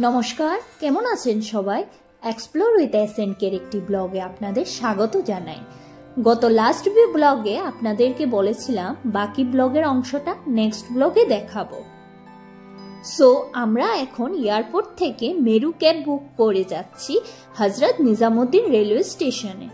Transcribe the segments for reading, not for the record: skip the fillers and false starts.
নমস্কার, কেমন আছেন সবাই? এক্সপ্লোর উইথ এসএনকের একটি ব্লগে আপনাদের স্বাগত জানাই। গত লাস্ট ব্লগে আপনাদেরকে বলেছিলাম বাকি ব্লগের অংশটা নেক্সট ব্লগে দেখাবো। সো আমরা এখন এয়ারপোর্ট থেকে মেরু ক্যাব বুক করে যাচ্ছি হজরত নিজামুদ্দিন রেলওয়ে স্টেশনে।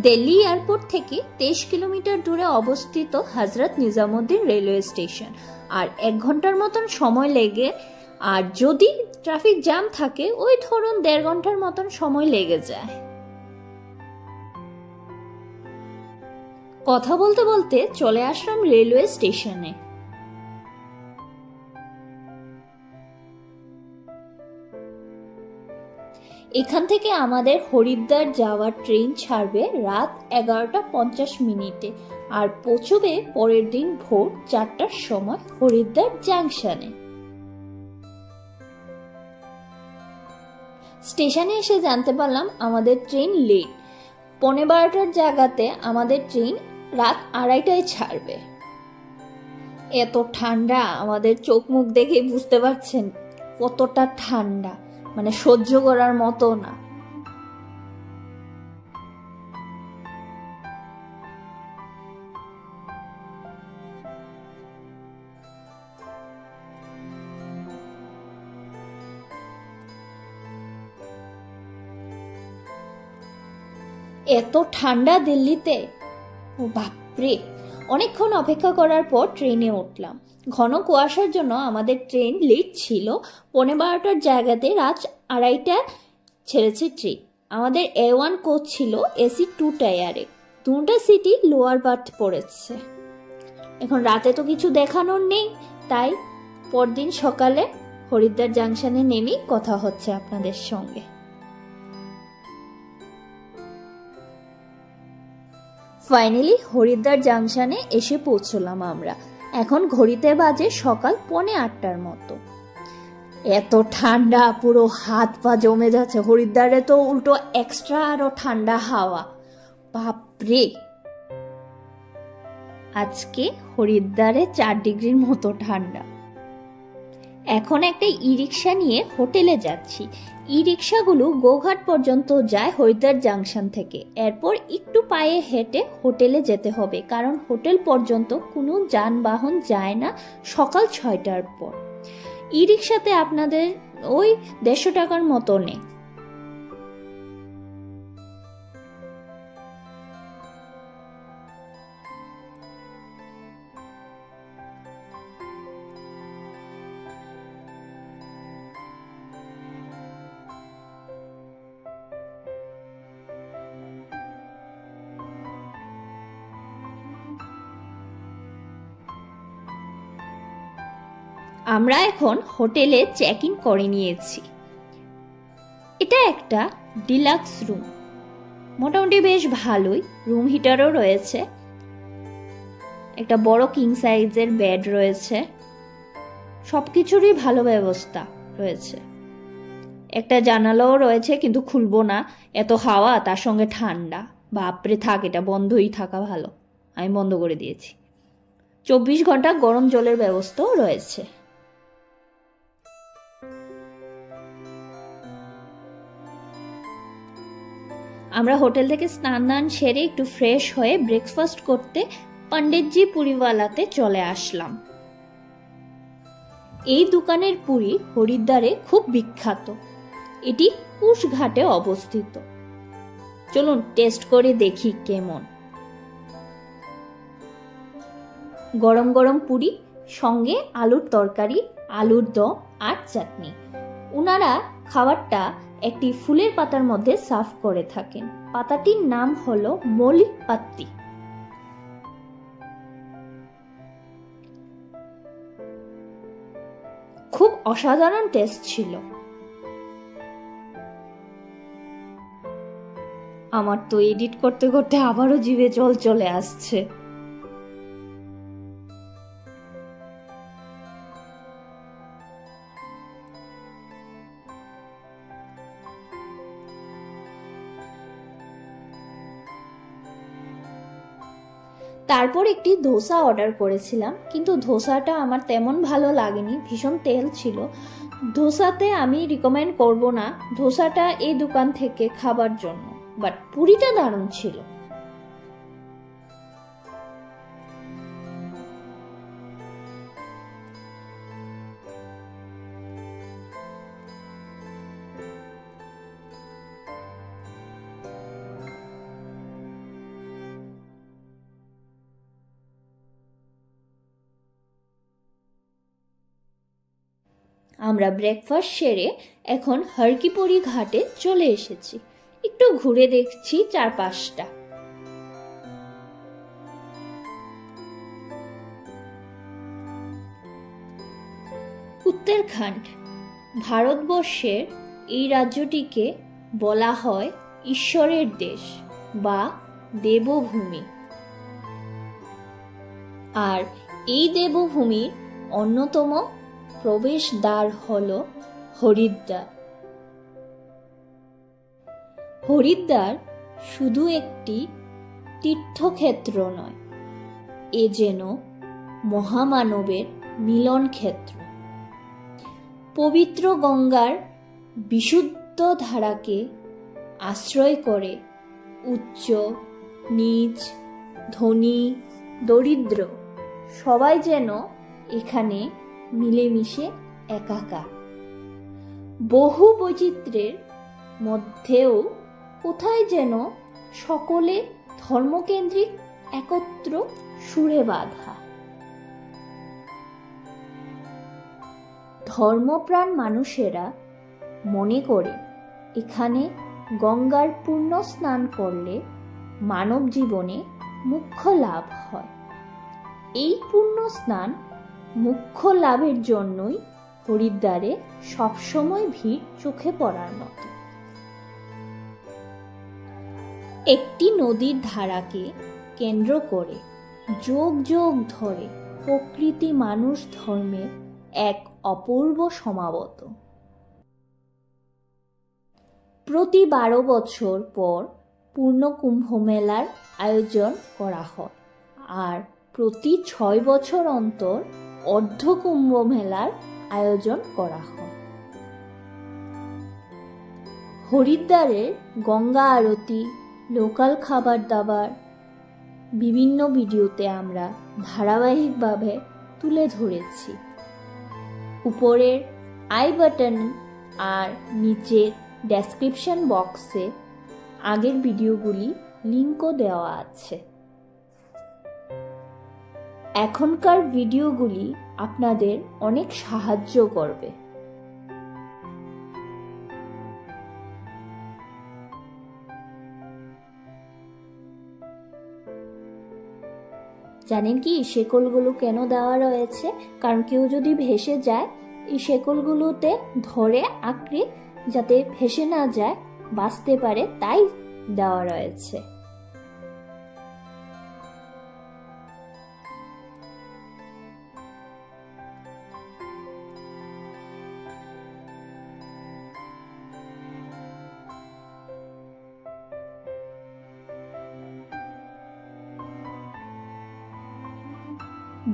দিল্লি এয়ারপোর্ট থেকে 23 কিলোমিটার দূরে অবস্থিত হজরত নিজামুদ্দিন রেলওয়ে স্টেশন, আর 1 ঘন্টার মতন সময় লেগে, আর যদি ট্রাফিক জ্যাম থাকে ওই ধরুন 1.5 ঘন্টার মতন সময় লেগে যায়। কথা বলতে বলতে চলে আসলাম রেলওয়ে স্টেশনে। এখান থেকে আমাদের হরিদ্বার যাওয়ার ট্রেন ছাড়বে রাত 11:50 আর পৌঁছবে পরের দিন ভোর 4টার সময় হরিদ্বার জাংশনে। স্টেশনে এসে জানতে পারলাম আমাদের ট্রেন লেট। 12:15টার জায়গাতে আমাদের ট্রেন রাত 2:30টায় ছাড়বে। এত ঠান্ডা, আমাদের চোখ মুখ দেখে বুঝতে পারছেন কতটা ঠান্ডা, মানে সহ্য করার মতো না। এত ঠান্ডা দিল্লিতে, ও বাপরে। অনেকক্ষণ অপেক্ষা করার পর ট্রেনে উঠলাম। ঘন কুয়াশার জন্য আমাদের ট্রেন লেট ছিল। 12:15টার জায়গাতে রাত 2:30টায় ছেড়েছে ট্রেন। আমাদের A1 কোচ ছিল AC 2 টায়ারে, 2টা সিটি লোয়ার বার্থ পড়েছে। এখন রাতে তো কিছু দেখানোর নেই, তাই পরদিন সকালে হরিদ্বার জাংশনে নেমেই কথা হচ্ছে আপনাদের সঙ্গে। ফাইনালি হরিদ্বার জাংশনে এসে পৌঁছলাম আমরা। এখন ঘড়িতে বাজে সকাল 7:45টার মতো। এত ঠান্ডা, পুরো হাত পা জমে যাচ্ছে। হরিদ্বারে তো উল্টো এক্সট্রা আরো ঠান্ডা হাওয়া, বাপরে। আজকে হরিদ্বারে 4 ডিগ্রির মতো ঠান্ডা। এখন একটা ই রিক্সা নিয়ে হোটেলে যাচ্ছি। ই রিক্সাগুলো গোঘাট পর্যন্ত যায় হরিদ্বার জাংশন থেকে। এরপর একটু পায়ে হেঁটে হোটেলে যেতে হবে, কারণ হোটেল পর্যন্ত কোনো যানবাহন যায় না সকাল 6টার পর। ই রিক্সাতে আপনাদের ওই 150 টাকার মতো নেই। আমরা এখন হোটেলে চেক ইন করে নিয়েছি। এটা একটা ডিলাক্স রুম, মোটামুটি বেশ ভালোই। রুম হিটারও রয়েছে, একটা বড় কিং সাইজের বেড রয়েছে, সবকিছুরই ভালো ব্যবস্থা রয়েছে। একটা জানালাও রয়েছে, কিন্তু খুলবো না, এত হাওয়া, তার সঙ্গে ঠান্ডা। বাপরে, থাক, এটা বন্ধই থাকা ভালো। আমি বন্ধ করে দিয়েছি। 24 ঘন্টা গরম জলের ব্যবস্থাও রয়েছে। আমরা হোটেল থেকে স্নান সেরে একটু ফ্রেশ হয়ে ব্রেকফাস্ট করতে পণ্ডিতজি পুরিওয়ালাতে চলে আসলাম। এই দোকানের পুরি হরিদ্বারে খুব বিখ্যাত। এটি কুশ ঘাটে অবস্থিত। চলুন টেস্ট করে দেখি কেমন। গরম গরম পুরি, সঙ্গে আলুর তরকারি, আলুর দম আর চাটনি। উনারা খাবারটা একটি ফুলের পাতার মধ্যে সার্ভ করে থাকেন। পাতাটির নাম হলো মলি পাত্তি। খুব অসাধারণ টেস্ট ছিল। আমার তো এডিট করতে করতে আবারও জিভে জল চলে আসছে। তারপর একটি ধোসা অর্ডার করেছিলাম, কিন্তু ধোসাটা আমার তেমন ভালো লাগেনি, ভীষণ তেল ছিল। ধোসাতে আমি রিকমেন্ড করব না ধোসাটা এই দোকান থেকে খাবার জন্য, বাট পুরিটা দারুণ ছিল। আমরা ব্রেকফাস্ট সেরে এখন হরকিপরি ঘাটে চলে এসেছি। একটু ঘুরে দেখছি চারপাশটা। উত্তরাখণ্ড ভারতবর্ষের এই রাজ্যটিকে বলা হয় ঈশ্বরের দেশ বা দেবভূমি। আর এই দেবভূমির অন্যতম প্রবেশদ্বার হল হরিদ্বার। হরিদ্বার শুধু একটি তীর্থক্ষেত্র নয়, এ যেন মহামানবের মিলন ক্ষেত্র। পবিত্র গঙ্গার বিশুদ্ধ ধারাকে আশ্রয় করে উচ্চ নীচ, ধনী দরিদ্র সবাই যেন এখানে মিলেমিশে একাকার। বহু বৈচিত্র্যের মধ্যেও কোথায় যেন সকলে ধর্মকেন্দ্রিক একত্র সুরে বাঁধা। ধর্মপ্রাণ মানুষেরা মনে করে এখানে গঙ্গার পূর্ণ স্নান করলে মানব জীবনে মুখ্য লাভ হয়। এই পূর্ণ স্নান মুখ্য লাভের জন্যই হরিদ্বারে সবসময় ভিড় চোখে পড়ার মতো। একটি নদীর ধারাকে কেন্দ্র করে যুগ যুগ ধরে প্রকৃতি মানুষ ধর্মের এক অপূর্ব সমাবত। প্রতি 12 বছর পর পূর্ণ কুম্ভ মেলার আয়োজন করা হয়, আর প্রতি 6 বছর অন্তর অর্ধ কুম্ভ মেলার আয়োজন করা হয়। হরিদ্বারের গঙ্গা আরতি, লোকাল খাবার দাবার বিভিন্ন ভিডিওতে আমরা ধারাবাহিকভাবে তুলে ধরেছি। উপরের আই বাটন আর নিচের ডেসক্রিপশন বক্সে আগের ভিডিওগুলি লিঙ্কও দেওয়া আছে। এখনকার ভিডিওগুলি আপনাদের অনেক সাহায্য করবে। জানেন কি শেকলগুলো কেন দেওয়া রয়েছে? কারণ কেউ যদি ভেসে যায় এই শেকলগুলোতে ধরে আঁকড়ে যাতে ভেসে না যায়, বাঁচতে পারে, তাই দেওয়া রয়েছে।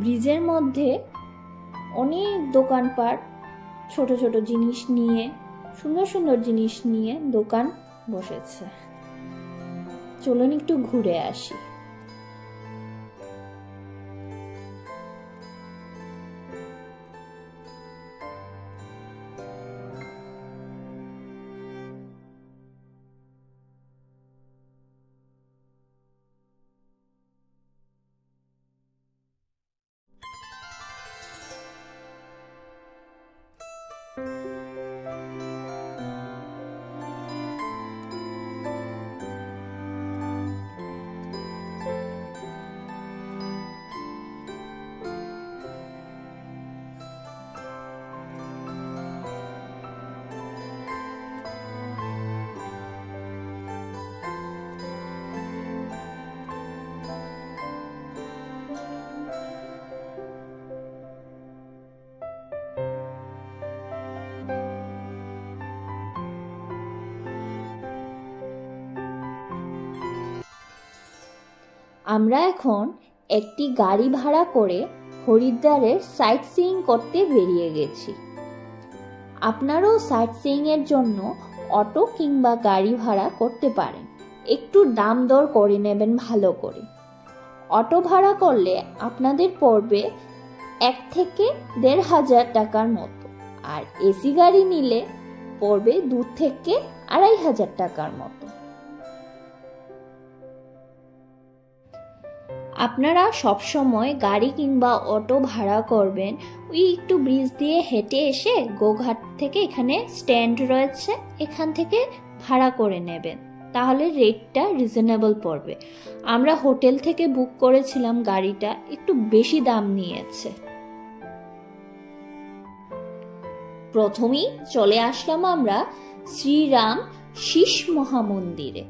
ব্রিজের মধ্যে অনেক দোকানপাট, ছোট ছোট জিনিস নিয়ে, সুন্দর সুন্দর জিনিস নিয়ে দোকান বসেছে। চলুন একটু ঘুরে আসি। আমরা এখন একটি গাড়ি ভাড়া করে হরিদ্বারের সাইট সিইং করতে বেরিয়ে গেছি। আপনারাও সাইট সিইং এর জন্য অটো কিংবা গাড়ি ভাড়া করতে পারেন। একটু দাম দর করে নেবেন ভালো করে। অটো ভাড়া করলে আপনাদের পড়বে 1 থেকে 1,500 টাকার মতো, আর এসি গাড়ি নিলে পড়বে 2 থেকে 2,500 টাকার মতো। আপনারা সবসময় গাড়ি কিংবা অটো ভাড়া করবেন ওই একটু ব্রিজ দিয়ে হেঁটে এসে গোঘাট থেকে এখানে স্ট্যান্ড রয়েছে, এখান থেকে ভাড়া করে নেবেন, তাহলে রেটটা রিজনেবল পড়বে। আমরা হোটেল থেকে বুক করেছিলাম, গাড়িটা একটু বেশি দাম নিয়েছে। প্রথমেই চলে আসলাম আমরা শ্রীরাম শীষ মহামন্দিরে।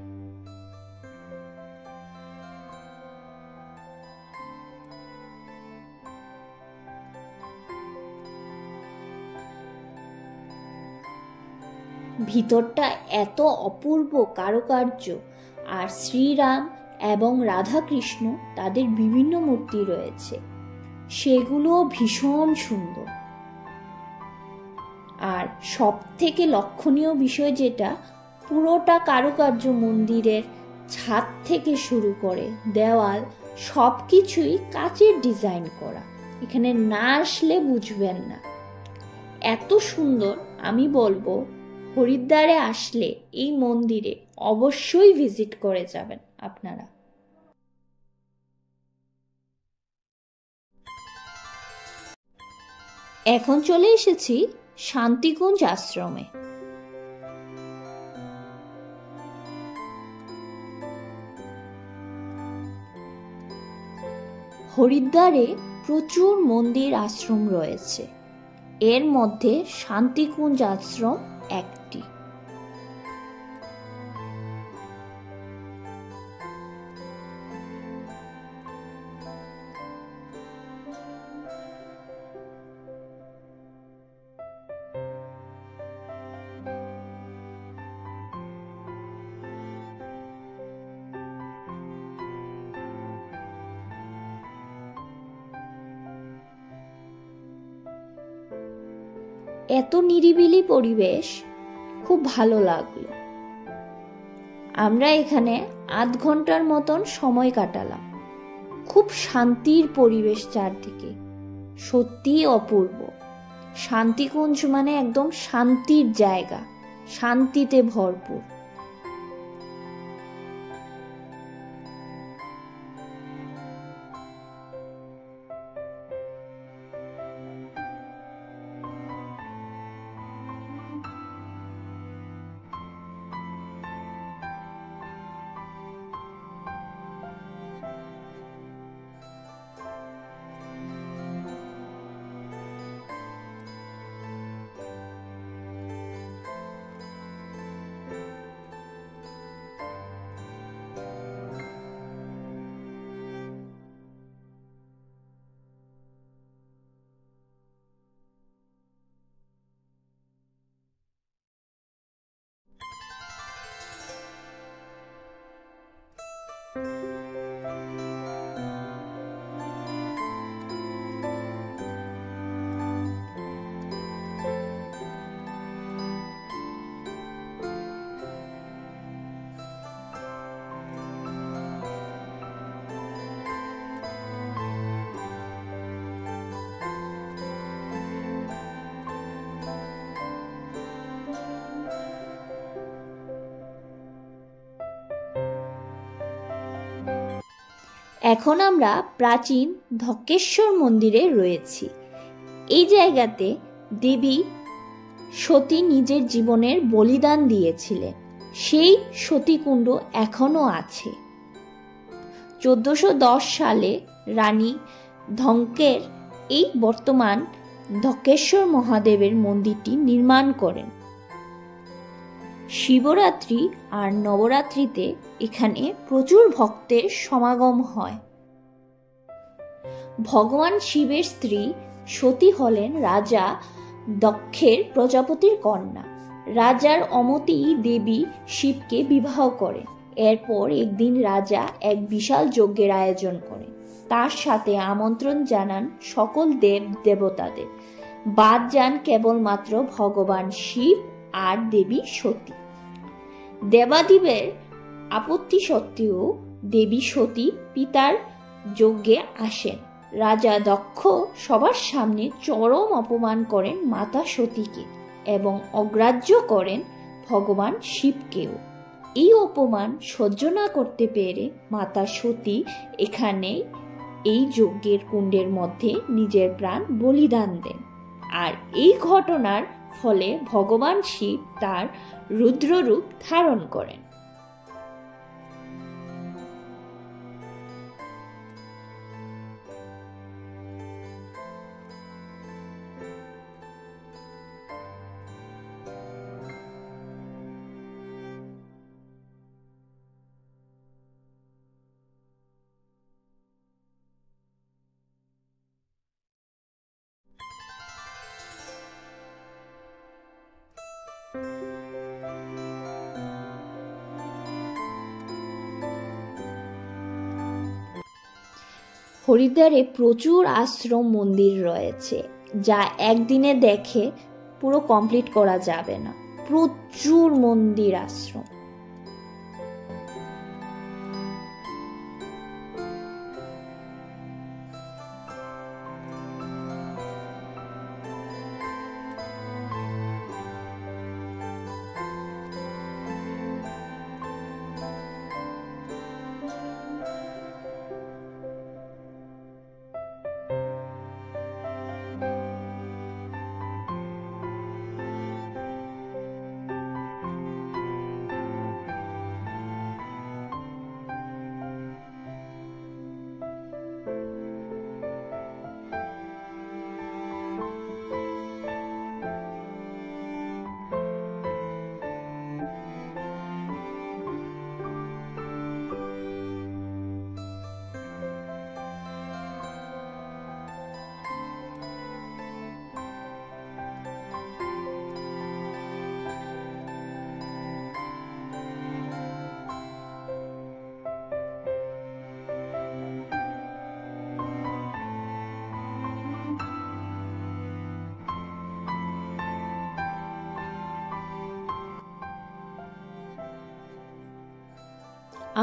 ভিতরটা এত অপূর্ব কারুকার্য, আর শ্রীরাম এবং রাধাকৃষ্ণ তাদের বিভিন্ন মূর্তি রয়েছে, সেগুলো ভীষণ সুন্দর। আর সব থেকে লক্ষণীয় বিষয় যেটা, পুরোটা কারুকার্য, মন্দিরের ছাদ থেকে শুরু করে দেওয়াল সবকিছুই কাচের ডিজাইন করা। এখানে না আসলে বুঝবেন না, এত সুন্দর। আমি বলবো হরিদ্বারে আসলে এই মন্দিরে অবশ্যই ভিজিট করে যাবেন আপনারা। এখন চলে এসেছি শান্তিকুঞ্জ আশ্রমে। হরিদ্বারে প্রচুর মন্দির আশ্রম রয়েছে, এর মধ্যে শান্তিকুঞ্জ আশ্রম একটি। এত নিরিবিলি পরিবেশ, খুব ভালো লাগলো। আমরা এখানে 8 ঘন্টার মতন সময় কাটালাম। খুব শান্তির পরিবেশ চারদিকে, সত্যিই অপূর্ব। শান্তিকুঞ্জ মানে একদম শান্তির জায়গা, শান্তিতে ভরপুর। এখন আমরা প্রাচীন ধক্কেশ্বর মন্দিরে রয়েছি। এই জায়গাতে দেবী সতী নিজের জীবনের বলিদান দিয়েছিলেন, সেই সতীকুণ্ড এখনো আছে। 1410 সালে রানী ধঙ্কের এই বর্তমান ধক্কেশ্বর মহাদেবের মন্দিরটি নির্মাণ করেন। শিবরাত্রি আর নবরাত্রিতে এখানে প্রচুর ভক্তের সমাগম হয়। ভগবান শিবের স্ত্রী সতী হলেন রাজা দক্ষের প্রজাপতির কন্যা। রাজার অমতি দেবী শিবকে বিবাহ করেন। এরপর একদিন রাজা এক বিশাল যজ্ঞের আয়োজন করেন। তার সাথে আমন্ত্রণ জানান সকল দেব দেবতাদের, বাদ যান কেবলমাত্র ভগবান শিব আর দেবী সতী। দেবাদিবের আপত্তি সত্ত্বেও দেবী সতী পিতার যজ্ঞে আসেন। রাজা দক্ষ সবার সামনে চরম অপমান করেন মাতা সতীকে এবং অগ্রাহ্য করেন ভগবান শিবকেও। এই অপমান সহ্য না করতে পেরে মাতা সতী এখানে এই যজ্ঞের কুণ্ডের মধ্যে নিজের প্রাণ বলিদান দেন। আর এই ঘটনার ফলে ভগবান শিব তার রুদ্ররূপ ধারণ করেন। হরিদ্বারে প্রচুর আশ্রম মন্দির রয়েছে, যা একদিনে দেখে পুরো কমপ্লিট করা যাবে না। প্রচুর মন্দির আশ্রম।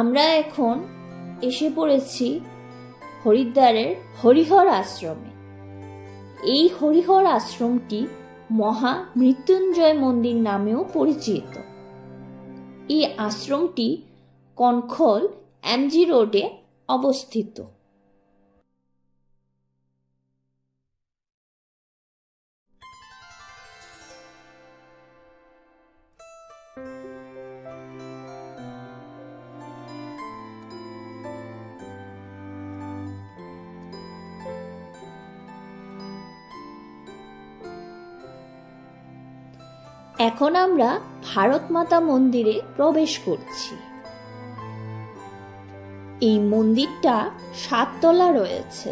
আমরা এখন এসে পড়েছি হরিদ্বারের হরিহর আশ্রমে। এই হরিহর আশ্রমটি মহা মৃত্যুঞ্জয় মন্দির নামেও পরিচিত। এই আশ্রমটি কনখল এমজি রোডে অবস্থিত। এখন আমরা ভারত মাতা মন্দিরে প্রবেশ করছি। এই মন্দিরটা 7 তলা রয়েছে,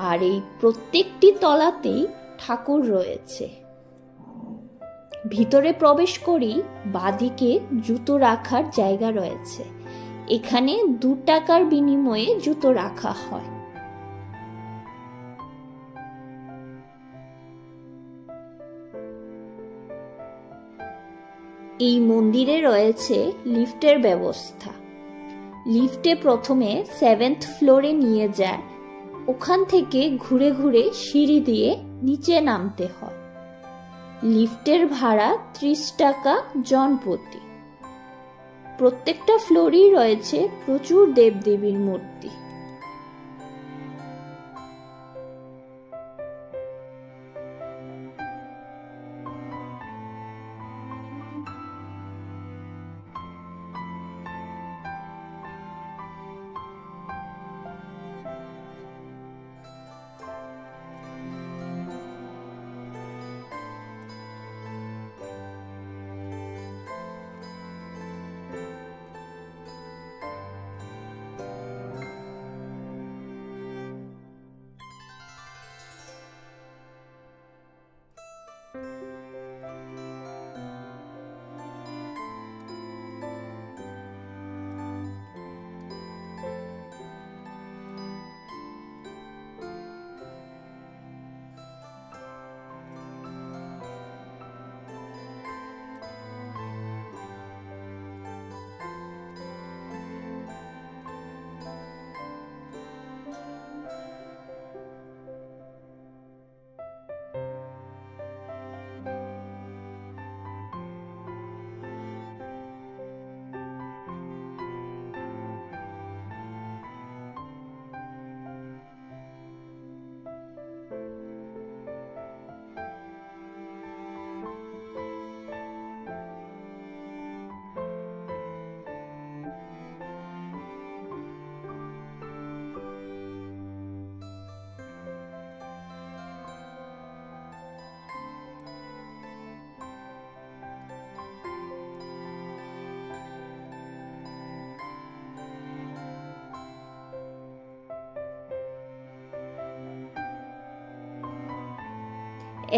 আর এই প্রত্যেকটি তলাতেই ঠাকুর রয়েছে। ভিতরে প্রবেশ করি, বাঁদিকে জুতো রাখার জায়গা রয়েছে। এখানে 2 টাকার বিনিময়ে জুতো রাখা হয়। এই মন্দিরে রয়েছে লিফটের ব্যবস্থা। লিফটে প্রথমে 7th ফ্লোরে নিয়ে যায়, ওখান থেকে ঘুরে ঘুরে সিঁড়ি দিয়ে নিচে নামতে হয়। লিফটের ভাড়া 30 টাকা জনপ্রতি। প্রত্যেকটা ফ্লোরেই রয়েছে প্রচুর দেবদেবীর মূর্তি।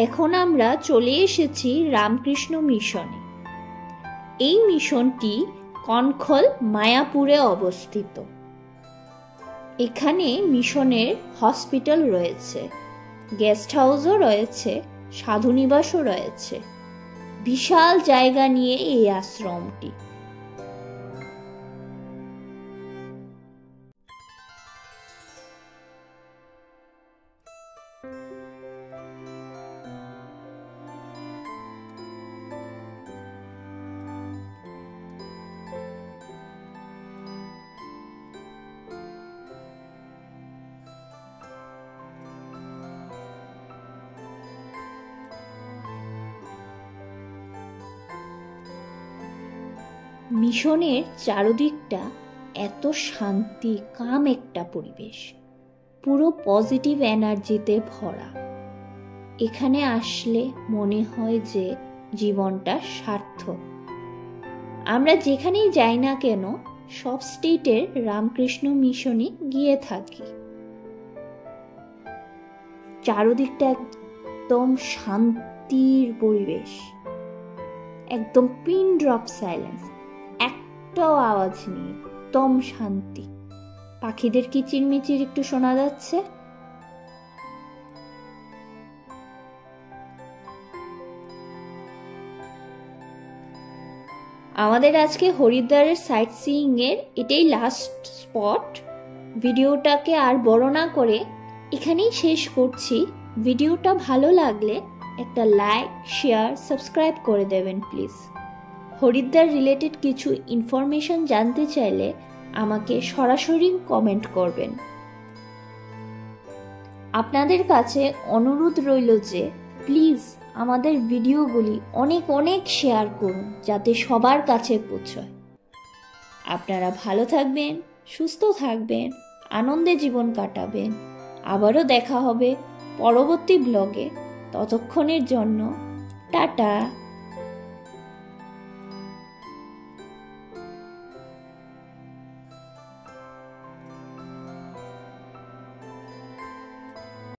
এখন আমরা চলে এসেছি রামকৃষ্ণ মিশনে। এই মিশনটি কনখল মায়াপুরে অবস্থিত। এখানে মিশনের হসপিটাল রয়েছে, গেস্ট হাউসও রয়েছে, সাধুনিবাসও রয়েছে। বিশাল জায়গা নিয়ে এই আশ্রমটি। মিশনের চারদিকটা এত শান্তি, কাম একটা পরিবেশ, পুরো পজিটিভ এনার্জিতে ভরা। এখানে আসলে মনে হয় যে জীবনটা সার্থক। আমরা যেখানেই যাই না কেন সব স্টেটের রামকৃষ্ণ মিশনে গিয়ে থাকি। চারদিকটা একদম শান্তির পরিবেশ, একদম পিন ড্রপ সাইলেন্স, একটাও আওয়াজ নেই, একদম শান্তি। পাখিদের কিচিরমিচির একটু শোনা যাচ্ছে। আমাদের আজকে হরিদ্বারের সাইট সিইং এর এটাই লাস্ট স্পট। ভিডিওটাকে আর বড় না করে এখানেই শেষ করছি। ভিডিওটা ভালো লাগলে একটা লাইক, শেয়ার, সাবস্ক্রাইব করে দেবেন প্লিজ। হরিদ্বার রিলেটেড কিছু ইনফরমেশন জানতে চাইলে আমাকে সরাসরি কমেন্ট করবেন। আপনাদের কাছে অনুরোধ রইল যে প্লিজ আমাদের ভিডিওগুলি অনেক অনেক শেয়ার করুন, যাতে সবার কাছে পৌঁছয়। আপনারা ভালো থাকবেন, সুস্থ থাকবেন, আনন্দে জীবন কাটাবেন। আবারও দেখা হবে পরবর্তী ব্লগে। ততক্ষণের জন্য টাটা।